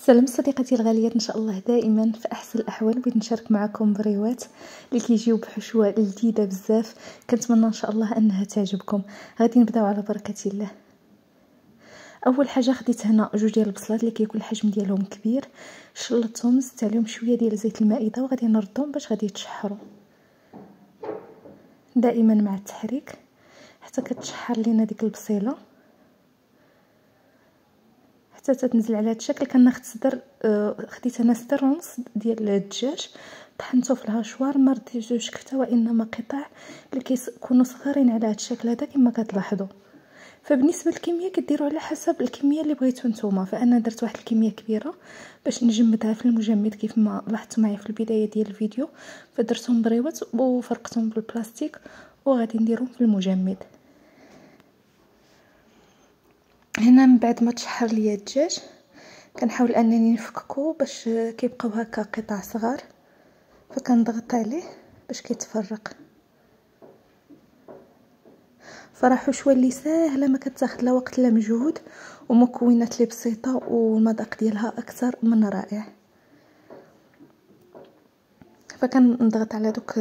سلام صديقتي الغاليات، ان شاء الله دائما في احسن الاحوال. بغيت نشارك معكم بريوات اللي كيجيو بحشوه لذيذه بزاف، كنتمنى ان شاء الله انها تعجبكم. غادي نبداو على بركه الله. اول حاجه خديت هنا جوج ديال البصلات اللي كيكون الحجم ديالهم كبير، شلطتهم، زدت عليهم شويه ديال زيت المائده وغادي نردهم باش غادي يتشحروا. دائما مع التحريك حتى كتشحر لينا ديك البصيله حتى تنزل على هذا الشكل. كناخذ صدر، خديت انا صدر ونص ديال الدجاج، طحنته في الهاشوار، ما رديتوش كفته وانما قطع اللي كيكونوا صغارين على هذا الشكل هذا كما كتلاحظوا. فبالنسبه للكميه كديروا على حسب الكميه اللي بغيتو نتوما، فانا درت واحد الكميه كبيره باش نجمدها في المجمد كيف ما لاحظتوا معايا في البدايه ديال الفيديو. فدرتهم بريوات وفرقتهم بالبلاستيك وغادي نديرهم في المجمد. هنا من بعد ما تشحر ليا الدجاج كنحاول انني نفككو باش كيبقاو هكا قطع صغار، فكنضغط عليه باش كيتفرق. فراه حشوه اللي ساهله ما كتاخذ لا وقت لا مجهود، ومكونات اللي بسيطه والمذاق ديالها اكثر من رائع. فكنضغط على دوك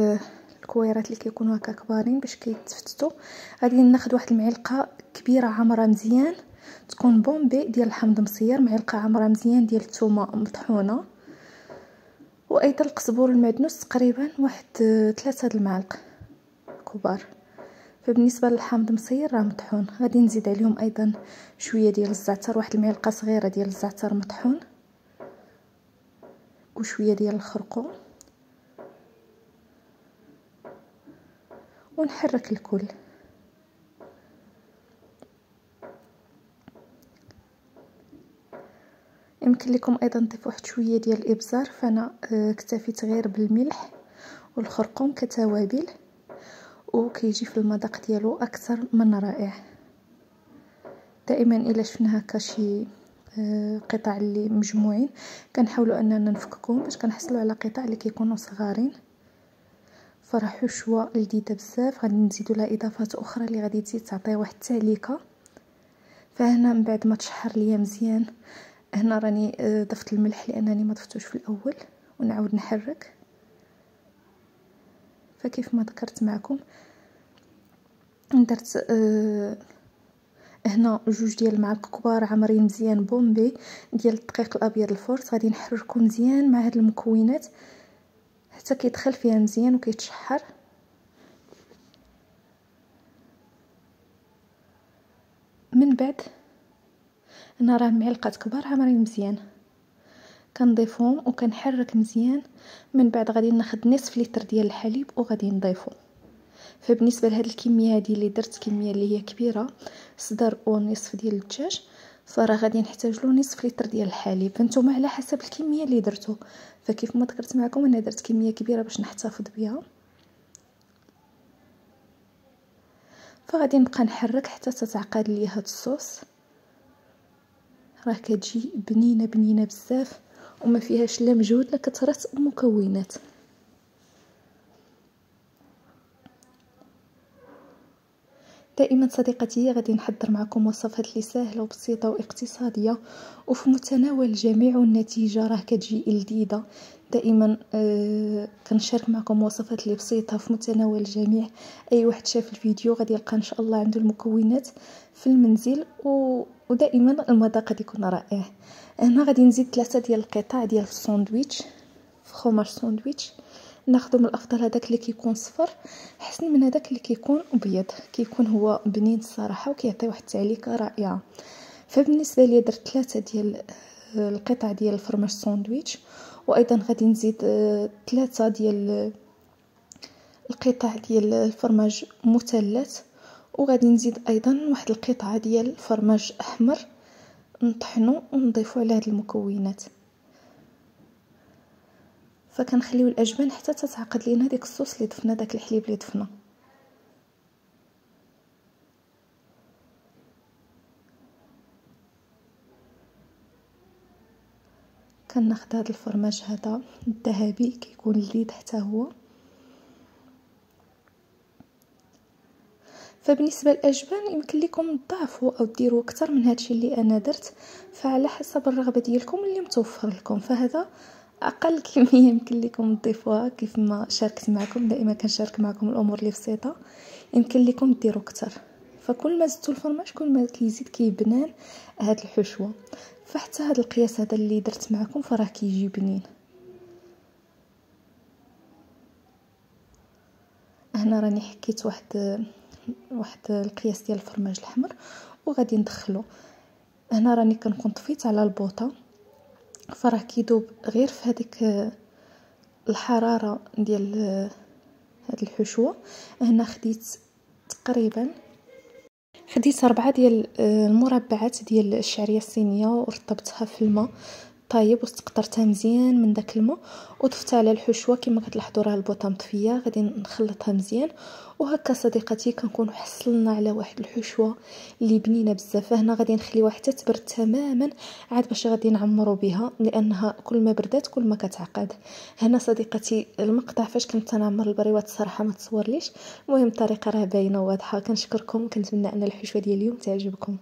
الكويرات اللي كيكونوا هكا كبارين باش كيتفتتوا. غادي ناخذ واحد المعلقه كبيره عامره مزيان، تكون بومبي ديال الحمض مصير، معلقه عامره مزيان ديال الثومه مطحونه، وايضا القزبور المعدنوس تقريبا واحد 3 د المعالق كبار. فبالنسبه للحامض مصير راه مطحون. غادي نزيد عليهم ايضا شويه ديال الزعتر، واحد المعلقه صغيره ديال الزعتر مطحون، وشويه ديال الخرقوم، ونحرك الكل. يمكن لكم ايضا نضيف واحد شويه ديال الابزار، فانا اكتفيت غير بالملح والخرقوم كتوابل، وكيجي في المذاق ديالو اكثر من رائع. دائما الا شفنا هكا شي قطع اللي مجموعين كنحاولوا اننا نفككوهم باش كنحصلوا على قطع اللي كيكونوا صغارين. فراه حشوه لذيذه بزاف. غادي نزيدو لها اضافات اخرى اللي غادي تزيد تعطيها واحد التعليكه. فهنا من بعد ما تشحر ليا مزيان، هنا راني ضفت الملح لانني ما ضفتوش في الاول، ونعاود نحرك. فكيف ما ذكرت معكم درت هنا جوج ديال المعالق كبار عامرين مزيان بومبي ديال الدقيق الابيض الفورت. غادي نحركو مزيان مع هاد المكونات حتى كيدخل فيها مزيان وكيتشحر. من بعد هنا راه معلقات كبار عامرين مزيان كنضيفهم وكنحرك مزيان. من بعد غادي ناخذ نصف لتر ديال الحليب وغادي نضيفو. فبالنسبه لهاد الكميه هذه اللي درت كميه اللي هي كبيره، صدر ونصف ديال الدجاج، فراه غادي نحتاج له نصف لتر ديال الحليب. فانتم على حسب الكميه اللي درتو. فكيف ما ذكرت معكم انا درت كميه كبيره باش نحتفظ بها. فغادي نبقى نحرك حتى تتعقد لي هاد الصوص. راه كتجي بنينه بنينه بزاف وما فيهاش لا مجهود لا كثره مكونات. دائما صديقتي غادي نحضر معكم وصفات اللي سهله وبسيطه واقتصاديه وفي متناول الجميع، والنتيجه راه كتجي لذيذه. دائما كنشارك معكم وصفات اللي بسيطه في متناول الجميع. اي واحد شاف الفيديو غادي يلقى ان شاء الله عنده المكونات في المنزل، ودائما المذاق غادي يكون رائع. هنا غادي نزيد 3 ديال القطع ديال الساندويتش، فخوماج ساندويتش. ناخذ من الافضل هذاك اللي كيكون صفر احسن من هذاك اللي كيكون ابيض، كيكون هو بنين الصراحه وكيعطي واحد التعليقه رائعه. فبالنسبه لي درت 3 ديال القطع ديال الفرماج ساندويتش، وايضا غادي نزيد 3 ديال القطع ديال الفرماج مثلث، وغادي نزيد ايضا واحد القطعه ديال الفرماج احمر نطحنو ونضيفو على هاد المكونات. فكنخليو الاجبان حتى تتعقد لينا ديك الصوص اللي ضفنا، داك الحليب اللي ضفنا. كناخذ هذا الفرماج هذا الذهبي كيكون لذيذ حتى هو. فبالنسبه للاجبان يمكن لكم تضاعفوا او ديروا اكثر من هادشي اللي انا درت، فعلى حسب الرغبه ديالكم اللي متوفر لكم. فهذا اقل كميه يمكن لكم تضيفوها. كيف ما شاركت معكم دائما كنشارك معكم الامور اللي بسيطه، يمكن لكم ديروا اكثر. فكل ما زدتوا الفرماج كل ما كيزيد كيبنان هاد الحشوه. فحتى هاد القياس هذا اللي درت معكم فراه كيجي بنين. هنا راني حكيت واحد القياس ديال الفرماج الاحمر وغادي ندخلو. هنا راني كنكون طفيت على البوطه، فراه كيدوب غير في هذيك الحراره ديال هاد الحشوه. هنا خديت تقريبا 4 ديال المربعات ديال الشعريه الصينيه ورطبتها في الماء طايب واستقطرتها مزيان من داك الماء وضفتها على الحشوه. كما كتلاحظوا راه البوطه مطفيه، غادي نخلطها مزيان. وهكا صديقتي كنكون حصلنا على واحد الحشوه اللي بنينه بزاف. هنا غادي نخليوها حتى تبرد تماما عاد باش غادي نعمروا بها، لانها كل ما بردات كل ما كتعقد. هنا صديقتي المقطع فاش كنت نعمر البريوات الصراحه ما تصورليش، المهم الطريقه راه باينه وواضحه. كنشكركم، كنتمنى ان الحشوه ديال اليوم تعجبكم.